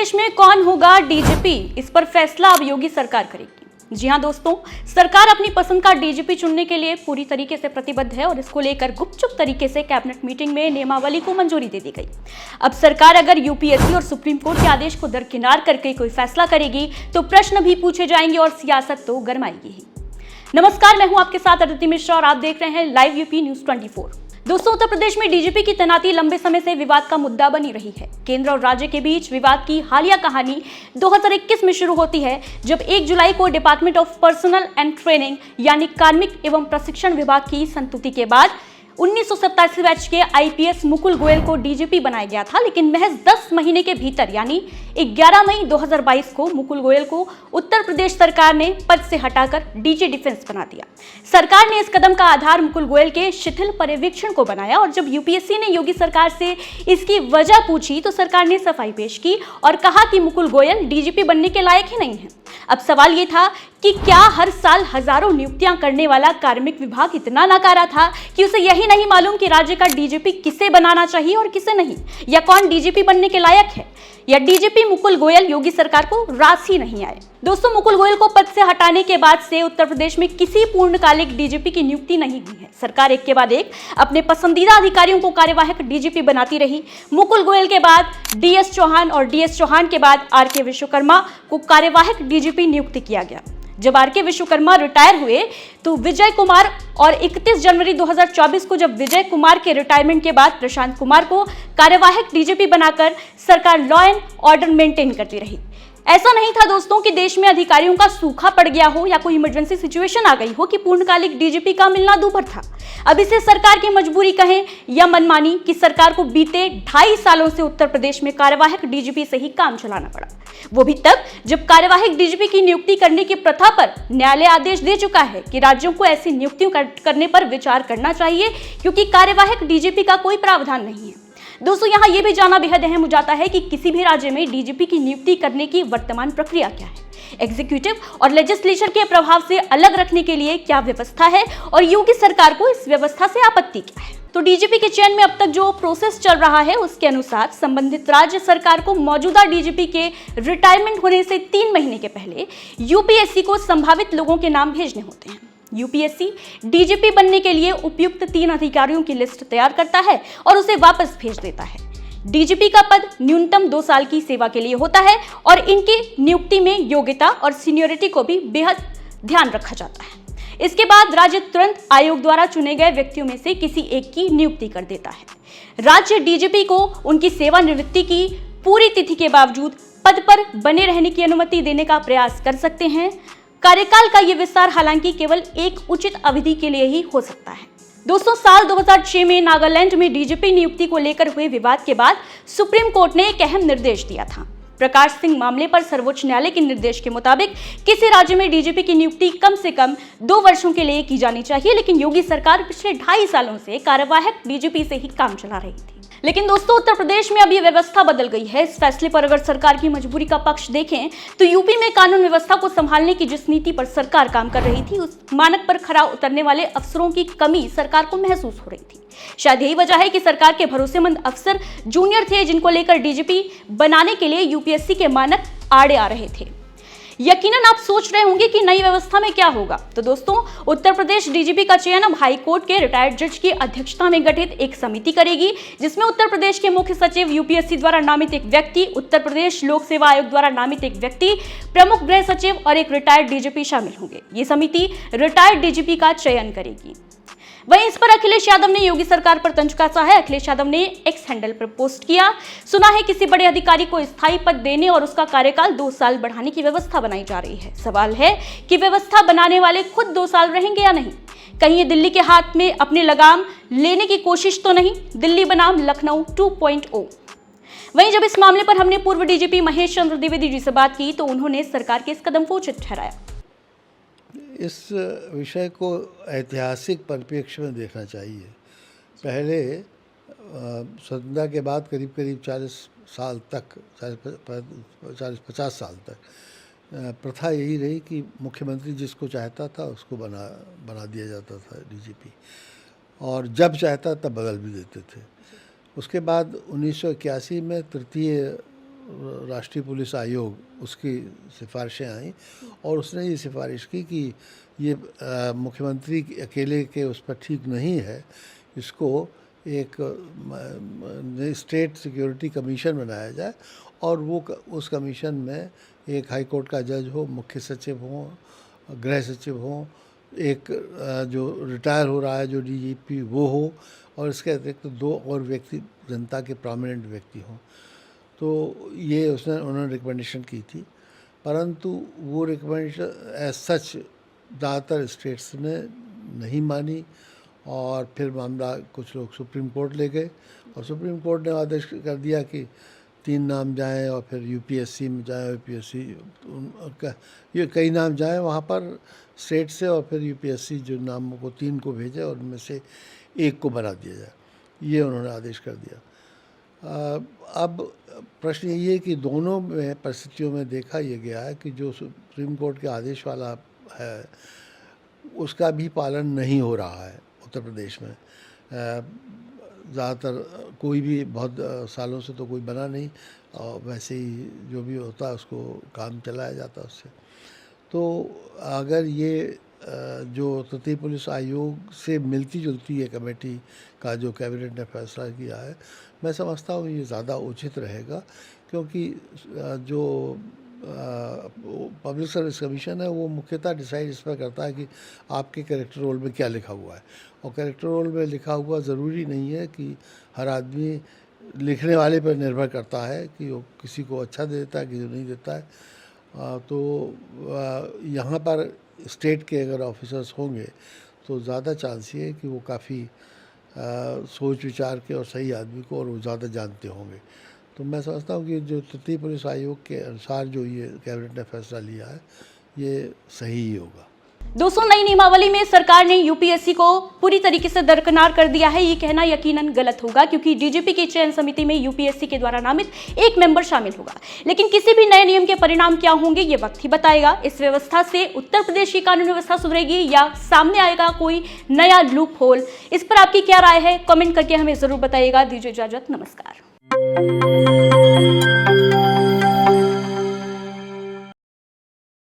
प्रदेश में कौन होगा डीजीपी, इस पर फैसला अब योगी सरकार करेगी। जी हां दोस्तों, सरकार अपनी पसंद का डीजीपी चुनने के लिए पूरी तरीके से प्रतिबद्ध है और इसको लेकर गुपचुप तरीके से कैबिनेट मीटिंग में नियमावली को मंजूरी दे दी गई। अब सरकार अगर यूपीएससी और सुप्रीम कोर्ट के आदेश को दरकिनार करके कोई फैसला करेगी तो प्रश्न भी पूछे जाएंगे और सियासत तो गरमाएगी ही। नमस्कार, मैं हूं आपके साथ अदिति मिश्रा और आप देख रहे हैं लाइव यूपी न्यूज 24। दोस्तों, उत्तर प्रदेश में डीजीपी की तैनाती लंबे समय से विवाद का मुद्दा बनी रही है। केंद्र और राज्य के बीच विवाद की हालिया कहानी 2021 में शुरू होती है, जब 1 जुलाई को department of personal and training यानी कार्मिक एवं प्रशिक्षण विभाग की संस्तुति के बाद 1987 बैच के आईपीएस मुकुल गोयल को डीजीपी बनाया गया था। लेकिन महज 10 महीने के भीतर यानी 11 मई 2022 को मुकुल गोयल को उत्तर प्रदेश सरकार ने पद से हटाकर डीजी डिफेंस बना दिया। सरकार ने इस कदम का आधार मुकुल गोयल के शिथिल पर्यवेक्षण को बनाया और जब यूपीएससी ने योगी सरकार से इसकी वजह पूछी तो सरकार ने सफाई पेश की और कहा कि मुकुल गोयल डीजीपी बनने के लायक ही नहीं है। अब सवाल ये था कि क्या हर साल हजारों नियुक्तियां करने वाला कार्मिक विभाग इतना नाकारा था कि उसे यही नहीं मालूम कि राज्य का डीजीपी किसे बनाना चाहिए और किसे नहीं, या कौन डीजीपी बनने के लायक है, या डीजीपी मुकुल गोयल योगी सरकार को रास ही नहीं आए। दोस्तों, मुकुल गोयल को पद से हटाने के बाद से उत्तर प्रदेश में किसी पूर्णकालिक डीजीपी की नियुक्ति नहीं हुई है। सरकार एक के बाद एक अपने पसंदीदा अधिकारियों को कार्यवाहक डीजीपी बनाती रही। मुकुल गोयल के बाद डीएस चौहान और डीएस चौहान के बाद आरके विश्वकर्मा को कार्यवाहक डीजीपी नियुक्त किया गया। जब आरके विश्वकर्मा रिटायर हुए तो विजय कुमार, और 31 जनवरी 2024 को जब विजय कुमार के रिटायरमेंट के बाद प्रशांत कुमार को कार्यवाहक डीजीपी बनाकर सरकार लॉ एंड ऑर्डर मेंटेन करती रही। ऐसा नहीं था दोस्तों कि देश में अधिकारियों का सूखा पड़ गया हो या कोई इमरजेंसी सिचुएशन आ गई हो कि पूर्णकालिक डीजीपी का मिलना दूभर था। अब इसे सरकार की मजबूरी कहें या मनमानी कि सरकार को बीते 2.5 सालों से उत्तर प्रदेश में कार्यवाहक डीजीपी से ही काम चलाना पड़ा, वो भी तब जब कार्यवाहक डीजीपी की नियुक्ति करने की प्रथा पर न्यायालय आदेश दे चुका है कि राज्यों को ऐसी नियुक्तियों करने पर विचार करना चाहिए क्योंकि कार्यवाहक डीजीपी का कोई प्रावधान नहीं है। दोस्तों, यहाँ यह भी जानना बेहद अहम हो जाता है कि किसी भी राज्य में डीजीपी की नियुक्ति करने की वर्तमान प्रक्रिया क्या है, एग्जीक्यूटिव और लेजिस्लेचर के प्रभाव से अलग रखने के लिए क्या व्यवस्था है और योगी सरकार को इस व्यवस्था से आपत्ति क्या है। तो डीजीपी के चयन में अब तक जो प्रोसेस चल रहा है उसके अनुसार संबंधित राज्य सरकार को मौजूदा डीजीपी के रिटायरमेंट होने से 3 महीने के पहले यूपीएससी को संभावित लोगों के नाम भेजने होते हैं। यूपीएससी डीजीपी बनने के लिए उपयुक्त 3 अधिकारियों की लिस्ट तैयार करता है और उसे वापस भेज देता है। डीजीपी का पद न्यूनतम 2 साल की सेवा के लिए होता है और इनकी नियुक्ति में योग्यता और सीनियरिटी को भी बेहद ध्यान रखा जाता है। इसके बाद राज्य तुरंत आयोग द्वारा चुने गए व्यक्तियों में से किसी एक की नियुक्ति कर देता है। राज्य डीजीपी को उनकी सेवानिवृत्ति की पूरी तिथि के बावजूद पद पर बने रहने की अनुमति देने का प्रयास कर सकते हैं। कार्यकाल का यह विस्तार हालांकि केवल एक उचित अवधि के लिए ही हो सकता है। दोस्तों, साल 2006 में नागालैंड में डीजीपी नियुक्ति को लेकर हुए विवाद के बाद सुप्रीम कोर्ट ने एक अहम निर्देश दिया था। प्रकाश सिंह मामले पर सर्वोच्च न्यायालय के निर्देश के मुताबिक किसी राज्य में डीजीपी की नियुक्ति कम से कम 2 वर्षों के लिए की जानी चाहिए, लेकिन योगी सरकार पिछले 2.5 सालों से कार्यवाहक डीजीपी से ही काम चला रही थी। लेकिन दोस्तों, उत्तर प्रदेश में अब ये व्यवस्था बदल गई है। इस फैसले पर अगर सरकार की मजबूरी का पक्ष देखें तो यूपी में कानून व्यवस्था को संभालने की जिस नीति पर सरकार काम कर रही थी उस मानक पर खरा उतरने वाले अफसरों की कमी सरकार को महसूस हो रही थी। शायद यही वजह है कि सरकार के भरोसेमंद अफसर जूनियर थे, जिनको लेकर डीजीपी बनाने के लिए यूपीएससी के मानक आड़े आ रहे थे। यकीनन आप सोच रहे होंगे कि नई व्यवस्था में क्या होगा। तो दोस्तों, उत्तर प्रदेश डीजीपी का चयन अब हाई कोर्ट के रिटायर्ड जज की अध्यक्षता में गठित एक समिति करेगी, जिसमें उत्तर प्रदेश के मुख्य सचिव, यूपीएससी द्वारा नामित एक व्यक्ति, उत्तर प्रदेश लोक सेवा आयोग द्वारा नामित एक व्यक्ति, प्रमुख गृह सचिव और एक रिटायर्ड डीजीपी शामिल होंगे। ये समिति रिटायर्ड डीजीपी का चयन करेगी। वहीं इस पर अखिलेश यादव ने योगी सरकार पर तंज कसा है। अखिलेश यादव ने एक्स हैंडल पर पोस्ट किया, सुना है किसी बड़े अधिकारी को स्थायी पद देने और उसका कार्यकाल 2 साल बढ़ाने की व्यवस्था बनाई जा रही है। सवाल है कि व्यवस्था बनाने वाले खुद 2 साल रहेंगे या नहीं। कहीं ये दिल्ली के हाथ में अपने लगाम लेने की कोशिश तो नहीं। दिल्ली बनाम लखनऊ 2.0। वहीं जब इस मामले पर हमने पूर्व डीजीपी महेश चंद्र द्विवेदी जी से बात की तो उन्होंने सरकार के इस कदम को उचित ठहराया। इस विषय को ऐतिहासिक परिप्रेक्ष्य में देखना चाहिए। पहले स्वतंत्रता के बाद करीब 40 साल तक, 40-50 साल तक प्रथा यही रही कि मुख्यमंत्री जिसको चाहता था उसको बना दिया जाता था डीजीपी, और जब चाहता तब बदल भी देते थे। उसके बाद 1981 में तृतीय राष्ट्रीय पुलिस आयोग उसकी सिफारिशें आई और उसने ये सिफारिश की कि ये मुख्यमंत्री अकेले के उस पर ठीक नहीं है, इसको एक स्टेट सिक्योरिटी कमीशन बनाया जाए और वो उस कमीशन में एक हाई कोर्ट का जज हो, मुख्य सचिव हो, गृह सचिव हो, एक जो रिटायर हो रहा है जो डीजीपी वो हो, और इसके अतिरिक्त 2 और व्यक्ति जनता के प्रोमिनेंट व्यक्ति हों। तो ये उन्होंने रिकमेंडेशन की थी, परंतु वो रिकमेंडेशन एज सच ज़्यादातर स्टेट्स ने नहीं मानी और फिर मामला कुछ लोग सुप्रीम कोर्ट ले गए और सुप्रीम कोर्ट ने आदेश कर दिया कि 3 नाम जाएं और फिर यूपीएससी में जाएं, यूपीएससी ये कई नाम जाएं वहाँ पर स्टेट से और फिर यूपीएससी जो नामों को 3 को भेजे और उनमें से 1 को बना दिया जाए, ये उन्होंने आदेश कर दिया। अब प्रश्न ये है कि दोनों में परिस्थितियों में देखा यह गया है कि जो सुप्रीम कोर्ट के आदेश वाला है उसका भी पालन नहीं हो रहा है उत्तर प्रदेश में। ज़्यादातर कोई भी बहुत सालों से तो कोई बना नहीं और वैसे ही जो भी होता है उसको काम चलाया जाता है उससे। तो अगर ये जो तृतीय पुलिस आयोग से मिलती जुलती है कमेटी का जो कैबिनेट ने फैसला किया है, मैं समझता हूँ ये ज़्यादा उचित रहेगा, क्योंकि जो पब्लिक सर्विस कमीशन है वो मुख्यतः डिसाइड इस पर करता है कि आपके कैरेक्टर रोल में क्या लिखा हुआ है, और कैरेक्टर रोल में लिखा हुआ ज़रूरी नहीं है कि हर आदमी लिखने वाले पर निर्भर करता है कि वो किसी को अच्छा दे देता है, किसी को नहीं देता है। तो यहाँ पर स्टेट के अगर ऑफिसर्स होंगे तो ज़्यादा चांस ये है कि वो काफ़ी सोच विचार के और सही आदमी को और वो ज़्यादा जानते होंगे। तो मैं समझता हूँ कि जो तृतीय पुलिस आयोग के अनुसार जो ये कैबिनेट ने फैसला लिया है ये सही ही होगा। दोस्तों, नई नियमावली में सरकार ने यूपीएससी को पूरी तरीके से दरकिनार कर दिया है। ये कहना यकीनन गलत होगा, क्योंकि डीजीपी की चयन समिति में यूपीएससी के द्वारा नामित एक मेंबर शामिल होगा। लेकिन किसी भी नए नियम के परिणाम क्या होंगे ये वक्त ही बताएगा। इस व्यवस्था से उत्तर प्रदेश की कानून व्यवस्था सुधरेगी या सामने आएगा कोई नया लूप होल? इस पर आपकी क्या राय है? कमेंट करके हमें जरूर बताइएगा। दीजिए इजाजत, नमस्कार।